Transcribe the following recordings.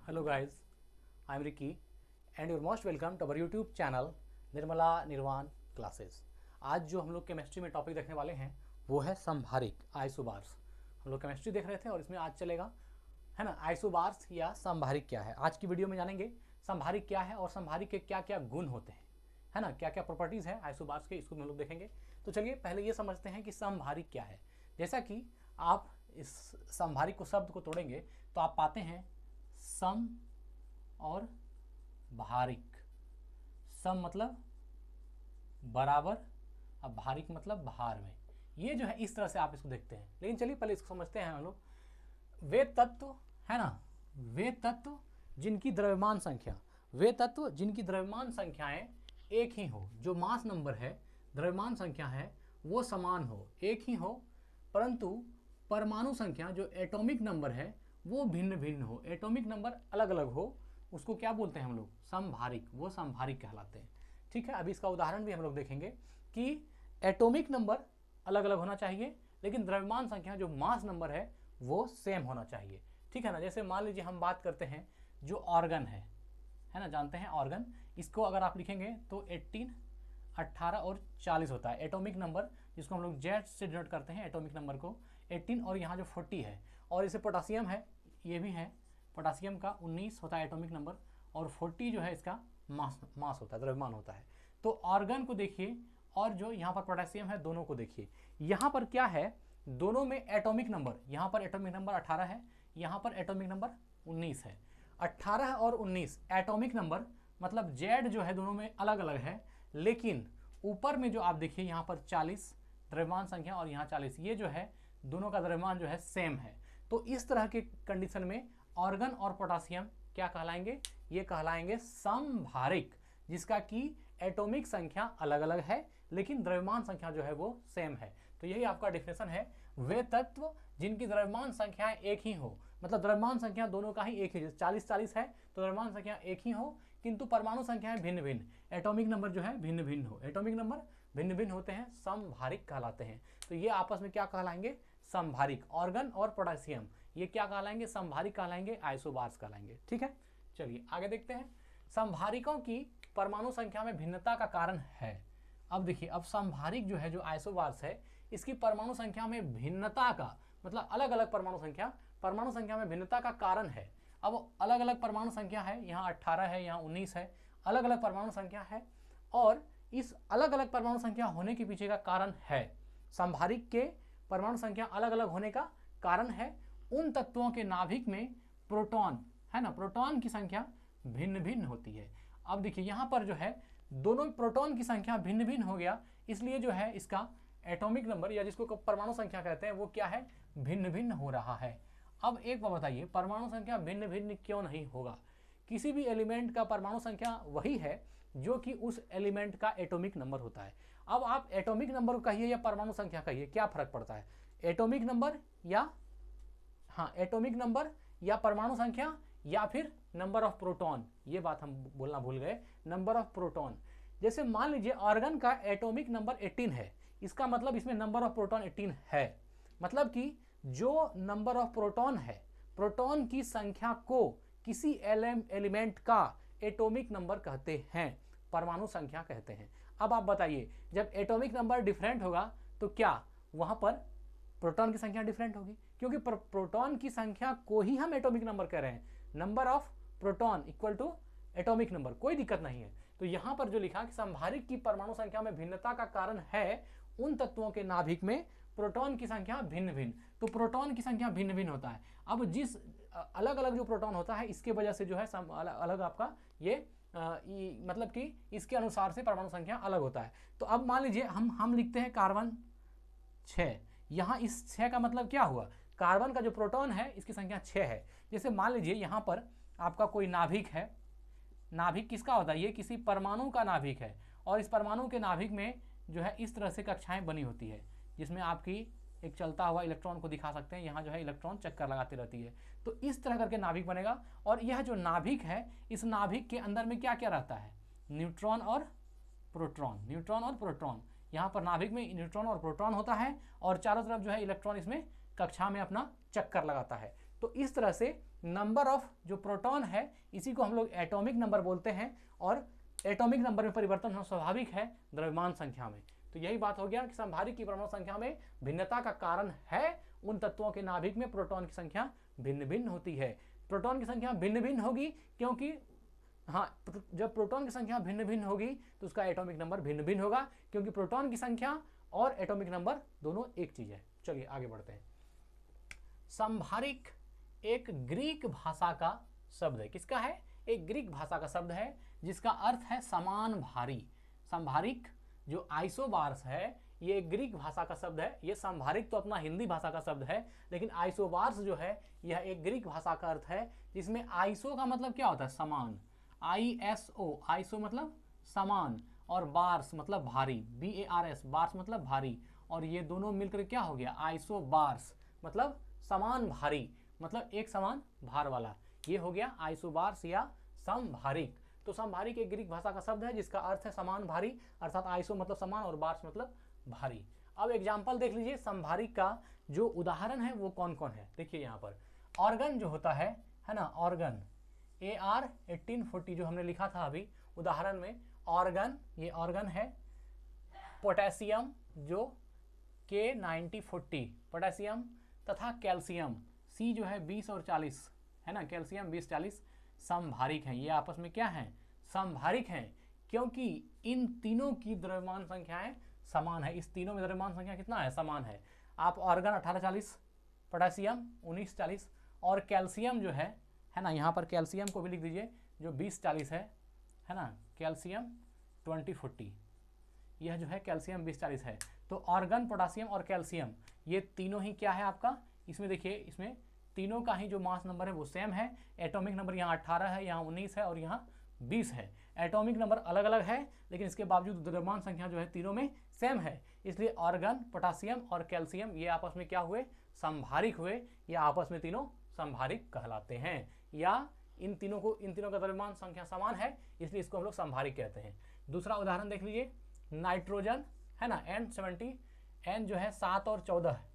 Hello guys, I am Ricky and you're most welcome to our YouTube channel Nirmala निर्वाण classes. आज जो हम लोग केमिस्ट्री में टॉपिक देखने वाले हैं वो है समभारिक आइसोबार्स। हम लोग केमिस्ट्री देख रहे थे और इसमें आज चलेगा है ना आइसोबार्स या समभारिक क्या है। आज की वीडियो में जानेंगे समभारिक क्या है और समभारिक के क्या क्या गुण होते हैं, है ना, क्या क्या प्रॉपर्टीज़ है आइसोबार्स के, इसको हम लोग देखेंगे। तो चलिए पहले ये समझते हैं कि समभारिक क्या है। जैसा कि आप इस समभारिक को शब्द को तोड़ेंगे तो आप पाते हैं सम और भारिक। सम मतलब बराबर, अब भारिक मतलब भार में। ये जो है इस तरह से आप इसको देखते हैं। लेकिन चलिए पहले इसको समझते हैं हम लोग। वे तत्व है ना, वे तत्व जिनकी द्रव्यमान संख्या, वे तत्व जिनकी द्रव्यमान संख्याएं एक ही हो, जो मास नंबर है, द्रव्यमान संख्या है, वो समान हो, एक ही हो, परंतु परमाणु संख्या जो एटॉमिक नंबर है वो भिन्न भिन्न हो, एटॉमिक नंबर अलग अलग हो, उसको क्या बोलते हैं हम लोग? समभारिक। वो समभारिक कहलाते हैं। ठीक है, अभी इसका उदाहरण भी हम लोग देखेंगे कि एटॉमिक नंबर अलग अलग होना चाहिए लेकिन द्रव्यमान संख्या जो मास नंबर है वो सेम होना चाहिए। ठीक है ना। जैसे मान लीजिए हम बात करते हैं जो ऑर्गन है ना, जानते हैं ऑर्गन, इसको अगर आप लिखेंगे तो 18, 18 और 40 होता है एटॉमिक नंबर, जिसको हम लोग जेड से डिनोट करते हैं एटॉमिक नंबर को 18, और यहाँ जो 40 है, और इसे पोटासियम है, ये भी है, पोटासियम का 19 होता है एटॉमिक नंबर, और 40 जो है इसका मास होता है, द्रव्यमान होता है। तो ऑर्गन को देखिए और जो यहाँ पर पोटेशियम है दोनों को देखिए। यहाँ पर क्या है, दोनों में एटॉमिक नंबर, यहाँ पर एटॉमिक नंबर 18 है, यहाँ पर एटॉमिक नंबर 19 है। 18 और 19 एटॉमिक नंबर, मतलब जेड जो है दोनों में अलग अलग है, लेकिन ऊपर में जो आप देखिए यहाँ पर 40 द्रव्यमान संख्या और यहाँ 40, ये जो है दोनों का द्रव्यमान जो है सेम है। तो इस तरह के कंडीशन में ऑर्गन और पोटासियम क्या कहलाएंगे? ये कहलाएंगे समभारिक, जिसका कि एटॉमिक संख्या अलग अलग है लेकिन द्रव्यमान संख्या जो है वो सेम है। तो यही आपका डिफिनेशन है। वे तत्व जिनकी द्रव्यमान संख्याएं एक ही हो, मतलब द्रव्यमान संख्या दोनों का ही एक ही, 40-40 है तो द्रव्यमान संख्या एक ही हो किंतु परमाणु संख्याएं भिन्न भिन्न, एटॉमिक नंबर जो है भिन्न भिन्न हो, एटॉमिक नंबर भिन्न भिन्न होते हैं, समभारिक कहलाते हैं। तो ये आपस में क्या कहलाएंगे? समभारिक। ऑर्गन और पोटेशियम ये क्या कहलाएंगे? समभारिक कहलाएंगे, आइसोबार्स कहलाएंगे। ठीक है, चलिए आगे देखते हैं। समभारिकों की परमाणु संख्या में भिन्नता का कारण है। अब देखिए, अब समभारिक जो है, जो आइसोबार्स है, इसकी परमाणु संख्या में भिन्नता का मतलब अलग अलग परमाणु संख्या में भिन्नता का कारण है। अब अलग अलग परमाणु संख्या है, यहाँ 18 है, यहाँ 19 है, अलग अलग परमाणु संख्या है, और इस अलग अलग परमाणु संख्या होने के पीछे का कारण है, समभारिक के परमाणु संख्या अलग अलग होने का कारण है उन तत्वों के नाभिक में प्रोटॉन, है ना, प्रोटॉन की संख्या भिन्न भिन्न होती है। अब देखिए यहाँ पर जो है दोनों प्रोटॉन की संख्या भिन्न भिन्न हो गया, इसलिए जो है इसका एटॉमिक नंबर या जिसको परमाणु संख्या कहते हैं वो क्या है? भिन्न भिन्न हो रहा है। अब एक बात बताइए, परमाणु संख्या भिन्न भिन्न क्यों नहीं होगा? किसी भी एलिमेंट का परमाणु संख्या वही है जो कि उस एलिमेंट का एटॉमिक नंबर होता है। अब आप एटॉमिक नंबर कहिए या परमाणु संख्या कहिए, क्या फर्क पड़ता है? एटॉमिक नंबर या एटॉमिक नंबर या परमाणु संख्या या फिर नंबर ऑफ प्रोटॉन, ये बात हम बोलना भूल गए, नंबर ऑफ प्रोटॉन। जैसे मान लीजिए ऑर्गन का एटॉमिक नंबर 18 है, इसका मतलब इसमें नंबर ऑफ प्रोटॉन 18 है, मतलब कि जो नंबर ऑफ प्रोटॉन है, प्रोटॉन की संख्या को किसी एलिमेंट का एटॉमिक नंबर कहते हैं, परमाणु संख्या कहते हैं। अब आप बताइए, जब एटॉमिक नंबर डिफरेंट होगा तो क्या वहां पर प्रोटॉन की संख्या डिफरेंट होगी? क्योंकि प्रोटॉन की संख्या को ही हम एटॉमिक नंबर कह रहे हैं, number of proton equal to atomic number, कोई दिक्कत नहीं है। तो यहां पर जो लिखा कि समभारिक की परमाणु संख्या में भिन्नता का कारण है उन तत्वों के नाभिक में प्रोटॉन की संख्या भिन्न भिन्न, तो प्रोटॉन की संख्या भिन्न भिन्न होता है। अब जिस अलग अलग जो प्रोटॉन होता है इसके वजह से जो है अलग आपका ये मतलब कि इसके अनुसार से परमाणु संख्या अलग होता है। तो अब मान लीजिए हम लिखते हैं कार्बन 6, यहाँ इस 6 का मतलब क्या हुआ? कार्बन का जो प्रोटॉन है इसकी संख्या 6 है। जैसे मान लीजिए यहाँ पर आपका कोई नाभिक है, नाभिक किसका होता है? ये किसी परमाणु का नाभिक है, और इस परमाणु के नाभिक में जो है इस तरह से कक्षाएं बनी होती है, जिसमें आपकी एक चलता हुआ इलेक्ट्रॉन को दिखा सकते हैं, यहाँ जो है इलेक्ट्रॉन चक्कर लगाती रहती है। तो इस तरह करके नाभिक बनेगा, और यह जो नाभिक है इस नाभिक के अंदर में क्या क्या रहता है? न्यूट्रॉन और प्रोटॉन, न्यूट्रॉन और प्रोटॉन। यहाँ पर नाभिक में न्यूट्रॉन और प्रोटॉन होता है और चारों तरफ जो है इलेक्ट्रॉन इसमें कक्षा में अपना चक्कर लगाता है। तो इस तरह से नंबर ऑफ जो प्रोटॉन है इसी को हम लोग एटॉमिक नंबर बोलते हैं, और एटॉमिक नंबर में परिवर्तन होना स्वाभाविक है द्रव्यमान संख्या में। तो यही बात हो गया कि संभारिक की परमाणु संख्या में भिन्नता का कारण है उन तत्वों के नाभिक में प्रोटॉन की संख्या भिन्न भिन्न होती है। प्रोटॉन की संख्या भिन्न भिन्न होगी क्योंकि जब प्रोटॉन की संख्या भिन्न भिन्न होगी तो उसका एटॉमिक नंबर भिन्न भिन्न होगा, क्योंकि प्रोटॉन की संख्या और एटॉमिक नंबर दोनों एक चीज है। चलिए आगे बढ़ते हैं। संभारिक एक ग्रीक भाषा का शब्द है। किसका है? एक ग्रीक भाषा का शब्द है जिसका अर्थ है समान भारी। संभारिक जो आइसोबार्स है ये ग्रीक भाषा का शब्द है। ये संभारिक तो अपना हिंदी भाषा का शब्द है, लेकिन आइसोबार्स जो है यह एक ग्रीक भाषा का अर्थ है, जिसमें आइसो का मतलब क्या होता है? समान। ISO, आइसो मतलब समान, और बार्स मतलब भारी, BARS, बार्स मतलब भारी, और ये दोनों मिलकर क्या हो गया? आइसोबार्स मतलब समान भारी, मतलब एक समान भार वाला, ये हो गया आइसोबार्स या संभारिक। तो संभारिक एक ग्रीक भाषा का शब्द है जिसका अर्थ है समान भारी, अर्थात आइसो मतलब समान और बार्स मतलब भारी। अब एग्जाम्पल देख लीजिए संभारिक का जो उदाहरण है वो कौन कौन है। देखिए यहाँ पर ऑर्गन जो होता है ना, ऑर्गन AR 1840 जो हमने लिखा था अभी उदाहरण में, ऑर्गन, ये ऑर्गन है। पोटेशियम जो K9040 पोटेशियम, तथा कैल्शियम C जो है 20 और 40 है ना, कैल्शियम 20-40 संभारिक हैं। ये आपस में क्या हैं? संभारिक हैं, क्योंकि इन तीनों की द्रव्यमान संख्याएं समान है। इस तीनों में द्रव्यमान संख्या कितना है? समान है। आप ऑर्गन 1840, पोटेशियम 1940 और कैल्शियम जो है ना, यहाँ पर कैल्शियम को भी लिख दीजिए जो 20-40 है ना, कैल्शियम 2040, यह जो है कैल्शियम 20-40 है। तो ऑर्गन, पोटेशियम और कैल्शियम ये तीनों ही क्या है आपका? इसमें देखिए, इसमें तीनों का ही जो मास नंबर है वो सेम है। एटॉमिक नंबर यहाँ 18 है, यहाँ 19 है और यहाँ 20 है। एटॉमिक नंबर अलग अलग है, लेकिन इसके बावजूद द्रव्यमान संख्या जो है तीनों में सेम है। इसलिए ऑर्गन, पोटेशियम और कैल्शियम ये आपस में क्या हुए? संभारिक हुए, या आपस में तीनों संभारिक कहलाते हैं, या इन तीनों का द्रव्यमान संख्या समान है, इसलिए इसको हम लोग संभारिक कहते हैं। दूसरा उदाहरण देख लीजिए, नाइट्रोजन है ना, N70, N जो है 7 और 14 है,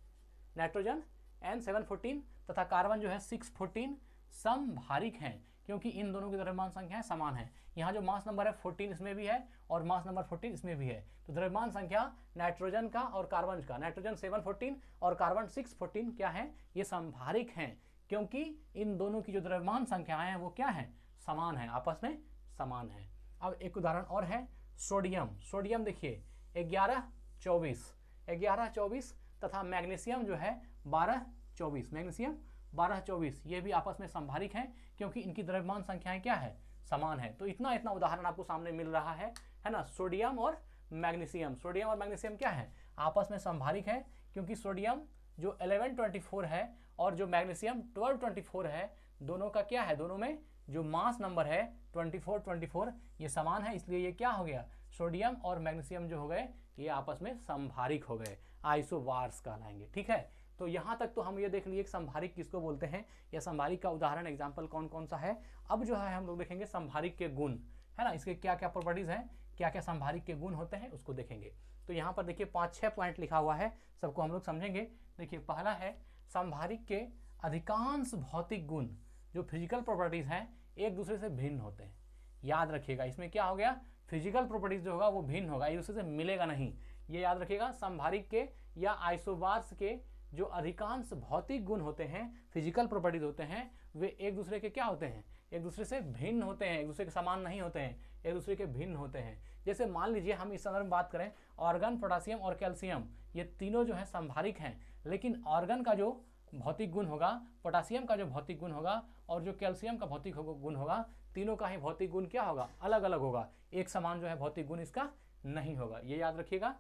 नाइट्रोजन N714 तथा कार्बन जो है 614 संभारिक हैं, क्योंकि इन दोनों की द्रव्यमान संख्याएं समान है। यहाँ जो मास नंबर है 14 इसमें भी है और मास नंबर 14 इसमें भी है, तो द्रव्यमान संख्या नाइट्रोजन का और कार्बन का, नाइट्रोजन 714 और कार्बन 614 क्या है? ये संभारिक हैं, क्योंकि इन दोनों की जो द्रव्यमान संख्याएं हैं वो क्या है? समान है, आपस में समान है। अब एक उदाहरण और है, सोडियम। सोडियम देखिए 11-24 तथा मैग्नीशियम जो है 12-24, मैग्नीशियम 12-24, ये भी आपस में संभारिक हैं, क्योंकि इनकी द्रव्यमान संख्याएं क्या है? समान है। तो इतना उदाहरण आपको सामने मिल रहा है ना, सोडियम और मैग्नीशियम। सोडियम और मैग्नीशियम क्या है? आपस में संभारिक है, क्योंकि सोडियम जो 11-24 है और जो मैग्नीशियम 12-24 है, दोनों का क्या है? दोनों में जो मास नंबर है 24-24 ये समान है, इसलिए ये क्या हो गया? सोडियम और मैग्नीशियम जो हो गए ये आपस में संभारिक हो गए, आइसोबार्स कहलाएंगे। ठीक है, तो यहाँ तक तो हम ये देख लिए संभारिक किसको बोलते हैं, या संभारिक का उदाहरण एग्जाम्पल कौन कौन सा है। अब जो है हम लोग देखेंगे संभारिक के गुण, है ना, इसके क्या क्या प्रॉपर्टीज हैं, क्या क्या संभारिक के गुण होते हैं उसको देखेंगे। तो यहाँ पर देखिए 5-6 पॉइंट लिखा हुआ है, सबको हम लोग समझेंगे। देखिए पहला है, संभारिक के अधिकांश भौतिक गुण जो फिजिकल प्रॉपर्टीज हैं एक दूसरे से भिन्न होते हैं। याद रखिएगा, इसमें क्या हो गया? फिजिकल प्रॉपर्टीज जो होगा वो भिन्न होगा, एक दूसरे से मिलेगा नहीं, ये याद रखिएगा। संभारिक के या आइसोबार्स के जो अधिकांश भौतिक गुण होते हैं, फिजिकल प्रॉपर्टीज होते हैं, वे एक दूसरे के क्या होते हैं? एक दूसरे से भिन्न होते हैं, एक दूसरे के समान नहीं होते हैं, एक दूसरे के भिन्न होते हैं। जैसे मान लीजिए हम इस संदर्भ में बात करें, ऑर्गन, पोटेशियम और कैल्शियम ये तीनों जो है संभारिक हैं, लेकिन ऑर्गन का जो भौतिक गुण होगा, पोटेशियम का जो भौतिक गुण होगा और जो कैल्शियम का भौतिक गुण होगा, तीनों का ही भौतिक गुण क्या होगा? अलग अलग होगा, एक समान जो है भौतिक गुण इसका नहीं होगा, ये याद रखिएगा।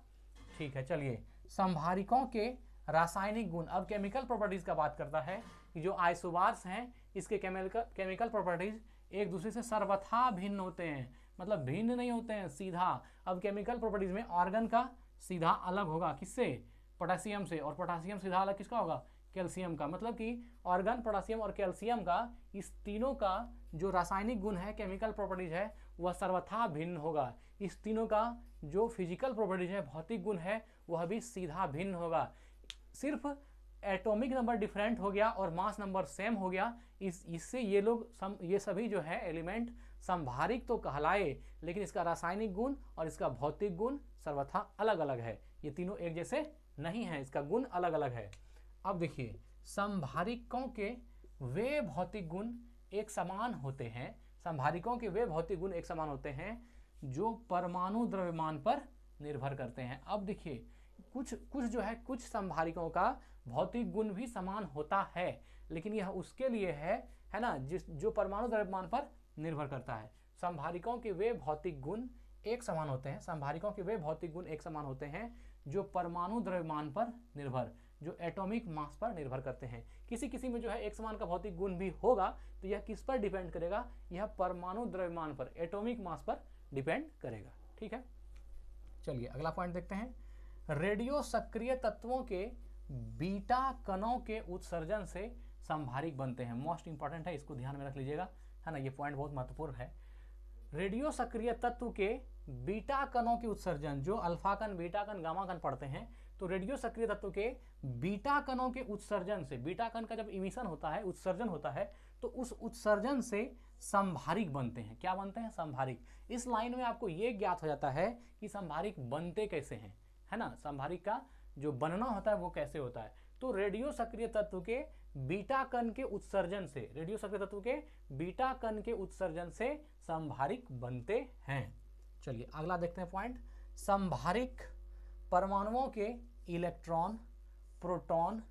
ठीक है, चलिए संभारिकों के रासायनिक गुण। अब केमिकल प्रॉपर्टीज का बात करता है कि जो आइसोबार्स हैं इसके केमिकल प्रॉपर्टीज एक दूसरे से सर्वथा भिन्न होते हैं, मतलब भिन्न नहीं होते हैं सीधा। अब केमिकल प्रॉपर्टीज में ऑर्गन का सीधा अलग होगा, किससे? पोटेशियम से, और पोटेशियम सीधा अलग किसका होगा? कैल्शियम का। मतलब कि ऑर्गन, पोटेशियम और कैल्शियम का, इस तीनों का जो रासायनिक गुण है, केमिकल प्रॉपर्टीज है, वह सर्वथा भिन्न होगा। इस तीनों का जो फिजिकल प्रॉपर्टीज है, भौतिक गुण है, वह भी सीधा भिन्न होगा। सिर्फ एटॉमिक नंबर डिफरेंट हो गया और मास नंबर सेम हो गया, इससे ये सभी जो है एलिमेंट संभारिक तो कहलाए, लेकिन इसका रासायनिक गुण और इसका भौतिक गुण सर्वथा अलग अलग है। ये तीनों एक जैसे नहीं है, इसका गुण अलग अलग है। अब देखिए, संभारिकों के वे भौतिक गुण एक समान होते हैं, संभारिकों के वे भौतिक गुण एक समान होते हैं जो परमाणु द्रव्यमान पर निर्भर करते हैं। अब देखिए, कुछ संभारिकों का भौतिक गुण भी समान होता है, लेकिन यह उसके लिए है ना, जो परमाणु द्रव्यमान पर निर्भर करता है। संभारिकों के वे भौतिक गुण एक समान होते हैं, संभारिकों के वे भौतिक गुण एक समान होते हैं जो परमाणु द्रव्यमान पर निर्भर, जो एटॉमिक मास पर निर्भर करते हैं। किसी किसी में जो है एक समान का भौतिक गुण भी होगा, तो यह किस पर डिपेंड करेगा, यह परमाणु द्रव्यमान पर, एटॉमिक मास पर डिपेंड करेगा। ठीक है, चलिए अगला पॉइंट देखते हैं। रेडियो सक्रिय तत्वों के बीटा कणों के उत्सर्जन से संभारिक बनते हैं। मोस्ट इंपॉर्टेंट है, इसको ध्यान में रख लीजिएगा, है ना, ये पॉइंट बहुत महत्वपूर्ण है। रेडियो सक्रिय तत्व के बीटा कणों के उत्सर्जन, जो अल्फा कण, बीटा कण, गामा कण पढ़ते हैं, तो रेडियो सक्रिय तत्व के बीटा कणों के उत्सर्जन से, बीटा कण का जब इमिशन होता है, उत्सर्जन होता है, तो उस उत्सर्जन से संभारिक बनते हैं। क्या बनते हैं? संभारिक। इस लाइन में आपको यह ज्ञात हो जाता है कि संभारिक बनते कैसे हैं, है ना, संभारिक का जो बनना होता है वो कैसे होता है। तो रेडियो सक्रिय तत्व के बीटा कण के उत्सर्जन से, रेडियो सक्रिय तत्व के बीटा कण के उत्सर्जन से संभारिक बनते हैं। चलिए अगला देखते हैं पॉइंट। संभारिक परमाणुओं के इलेक्ट्रॉन, प्रोटॉन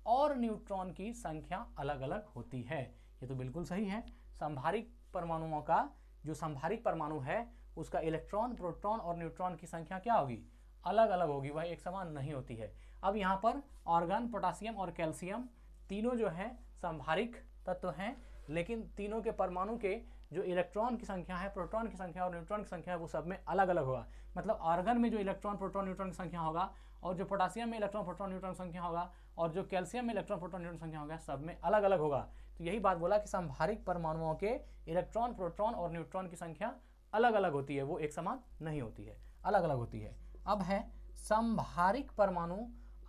और न्यूट्रॉन की संख्या अलग अलग होती है। ये तो बिल्कुल सही है। संभारिक परमाणुओं का, जो संभारिक परमाणु है, उसका इलेक्ट्रॉन, प्रोटॉन और न्यूट्रॉन की संख्या क्या होगी? अलग अलग होगी, वह एक समान नहीं होती है। अब यहाँ पर आर्गन, पोटासियम और कैल्शियम तीनों जो है संभारिक तत्व हैं, लेकिन तीनों के परमाणु के जो इलेक्ट्रॉन की संख्या है, प्रोटॉन की संख्या और न्यूट्रॉन की संख्या है, वो सब में अलग अलग होगा। मतलब आर्गन में जो इलेक्ट्रॉन, प्रोटॉन, न्यूट्रॉन की संख्या होगा, और जो पोटासियम में इलेक्ट्रॉन, प्रोटॉन, न्यूट्रॉन की संख्या होगा, और जो कैल्शियम में इलेक्ट्रॉन, प्रोटॉन, न्यूट्रॉन की संख्या होगा, सब में अलग अलग होगा। तो यही बात बोला कि संभारिक परमाणुओं के इलेक्ट्रॉन, प्रोटॉन और न्यूट्रॉन की संख्या अलग अलग होती है, वो एक समान नहीं होती है, अलग अलग होती है। अब है संभारिक परमाणु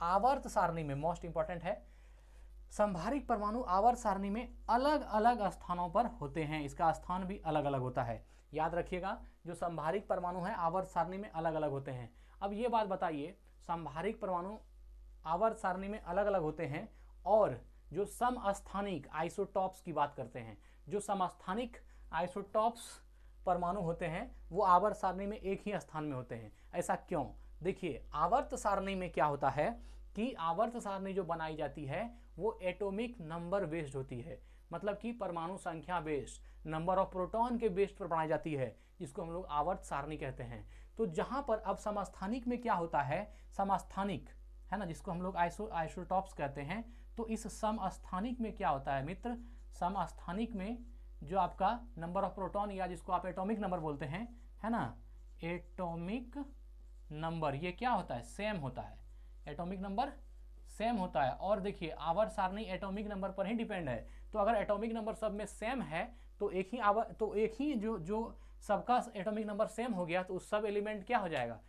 आवर्त सारणी में, मोस्ट इंपॉर्टेंट है, संभारिक परमाणु आवर्त सारणी में अलग अलग स्थानों पर होते हैं। इसका स्थान भी अलग अलग होता है, याद रखिएगा। जो संभारिक परमाणु है आवर्त सारणी में अलग अलग होते हैं। अब ये बात बताइए, संभारिक परमाणु आवर्त सारणी में अलग अलग होते हैं, और जो समस्थानिक आइसोटॉप्स की बात करते हैं, जो समस्थानिक आइसोटॉप्स परमाणु होते हैं, वो आवर्त सारणी में एक ही स्थान में होते हैं। ऐसा क्यों? देखिए, आवर्त सारणी में क्या होता है कि आवर्त सारणी जो बनाई जाती है वो एटॉमिक नंबर बेस्ड होती है, मतलब कि परमाणु संख्या बेस्ड, नंबर ऑफ प्रोटॉन के बेस्ड पर बनाई जाती है, जिसको हम लोग आवर्त सारणी कहते हैं। तो जहां पर अब समस्थानिक में क्या होता है, समस्थानिक है ना, जिसको हम लोग आइसोटॉप्स कहते हैं, तो इस समस्थानिक में क्या होता है मित्र, समस्थानिक में जो आपका नंबर ऑफ प्रोटॉन, या जिसको आप एटॉमिक नंबर बोलते हैं, है ना, एटॉमिक नंबर, ये क्या होता है? सेम होता है, एटॉमिक नंबर सेम होता है। और देखिए, आवर्त सारणी एटॉमिक नंबर पर ही डिपेंड है, तो अगर एटॉमिक नंबर सब में सेम है तो एक ही जो सबका एटॉमिक नंबर सेम हो गया, तो उस सब एलिमेंट क्या हो जाएगा?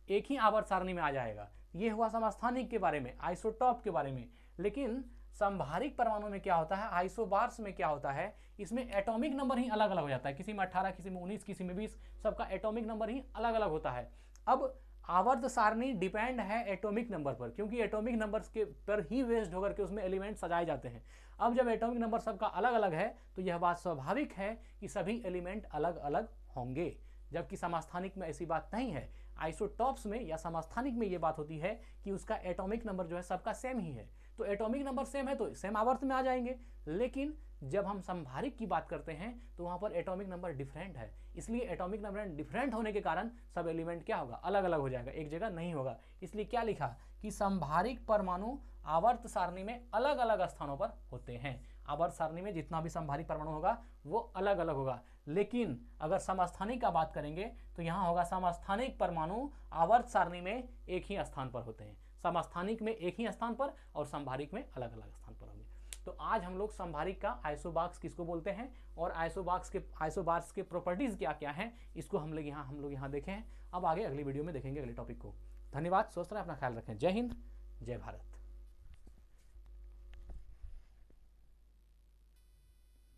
एक ही आवर्त सारणी में आ जाएगा। ये हुआ समस्थानिक के बारे में, आइसोटॉप के बारे में। लेकिन संभारिक परमाणु में क्या होता है, आइसोबार्स में क्या होता है, इसमें एटॉमिक नंबर ही अलग अलग हो जाता है। किसी में 18, किसी में 19, किसी में 20, सबका एटॉमिक नंबर ही अलग अलग होता है। अब आवर्त सारणी डिपेंड है एटॉमिक नंबर पर, क्योंकि एटॉमिक नंबर्स के पर ही बेस्ड होकर के उसमें एलिमेंट सजाए जाते हैं। अब जब एटॉमिक नंबर सबका अलग अलग है, तो यह बात स्वाभाविक है कि सभी एलिमेंट अलग अलग होंगे, जबकि समस्थानिक में ऐसी बात नहीं है। आइसोटॉप्स में या समस्थानिक में यह बात होती है कि उसका एटॉमिक नंबर जो है सबका सेम ही है, तो एटॉमिक नंबर सेम है तो सेम आवर्त में आ जाएंगे। लेकिन जब हम संभारिक की बात करते हैं तो वहां पर एटॉमिक नंबर डिफरेंट है, इसलिए एटॉमिक नंबर डिफरेंट होने के कारण सब एलिमेंट क्या होगा? अलग अलग हो जाएगा, एक जगह नहीं होगा। इसलिए क्या लिखा कि संभारिक परमाणु आवर्त सारणी में अलग अलग स्थानों पर होते हैं। आवर्त सारणी में जितना भी संभारिक परमाणु होगा वो अलग अलग होगा। लेकिन अगर समस्थानिक का बात करेंगे तो यहाँ होगा समस्थानिक परमाणु आवर्त सारणी में एक ही स्थान पर होते हैं, समस्थानिक में एक ही स्थान पर और संभारिक में अलग अलग स्थान पर होंगे। तो आज हम लोग संभारिक का आइसोबार्स किसको बोलते हैं और आइसोबार्स के प्रॉपर्टीज क्या क्या हैं, इसको हम लोग यहाँ देखें हैं। अब आगे अगली वीडियो में देखेंगे अगले टॉपिक को। धन्यवाद, स्वस्थ रहें, अपना ख्याल रखें। जय हिंद, जय भारत।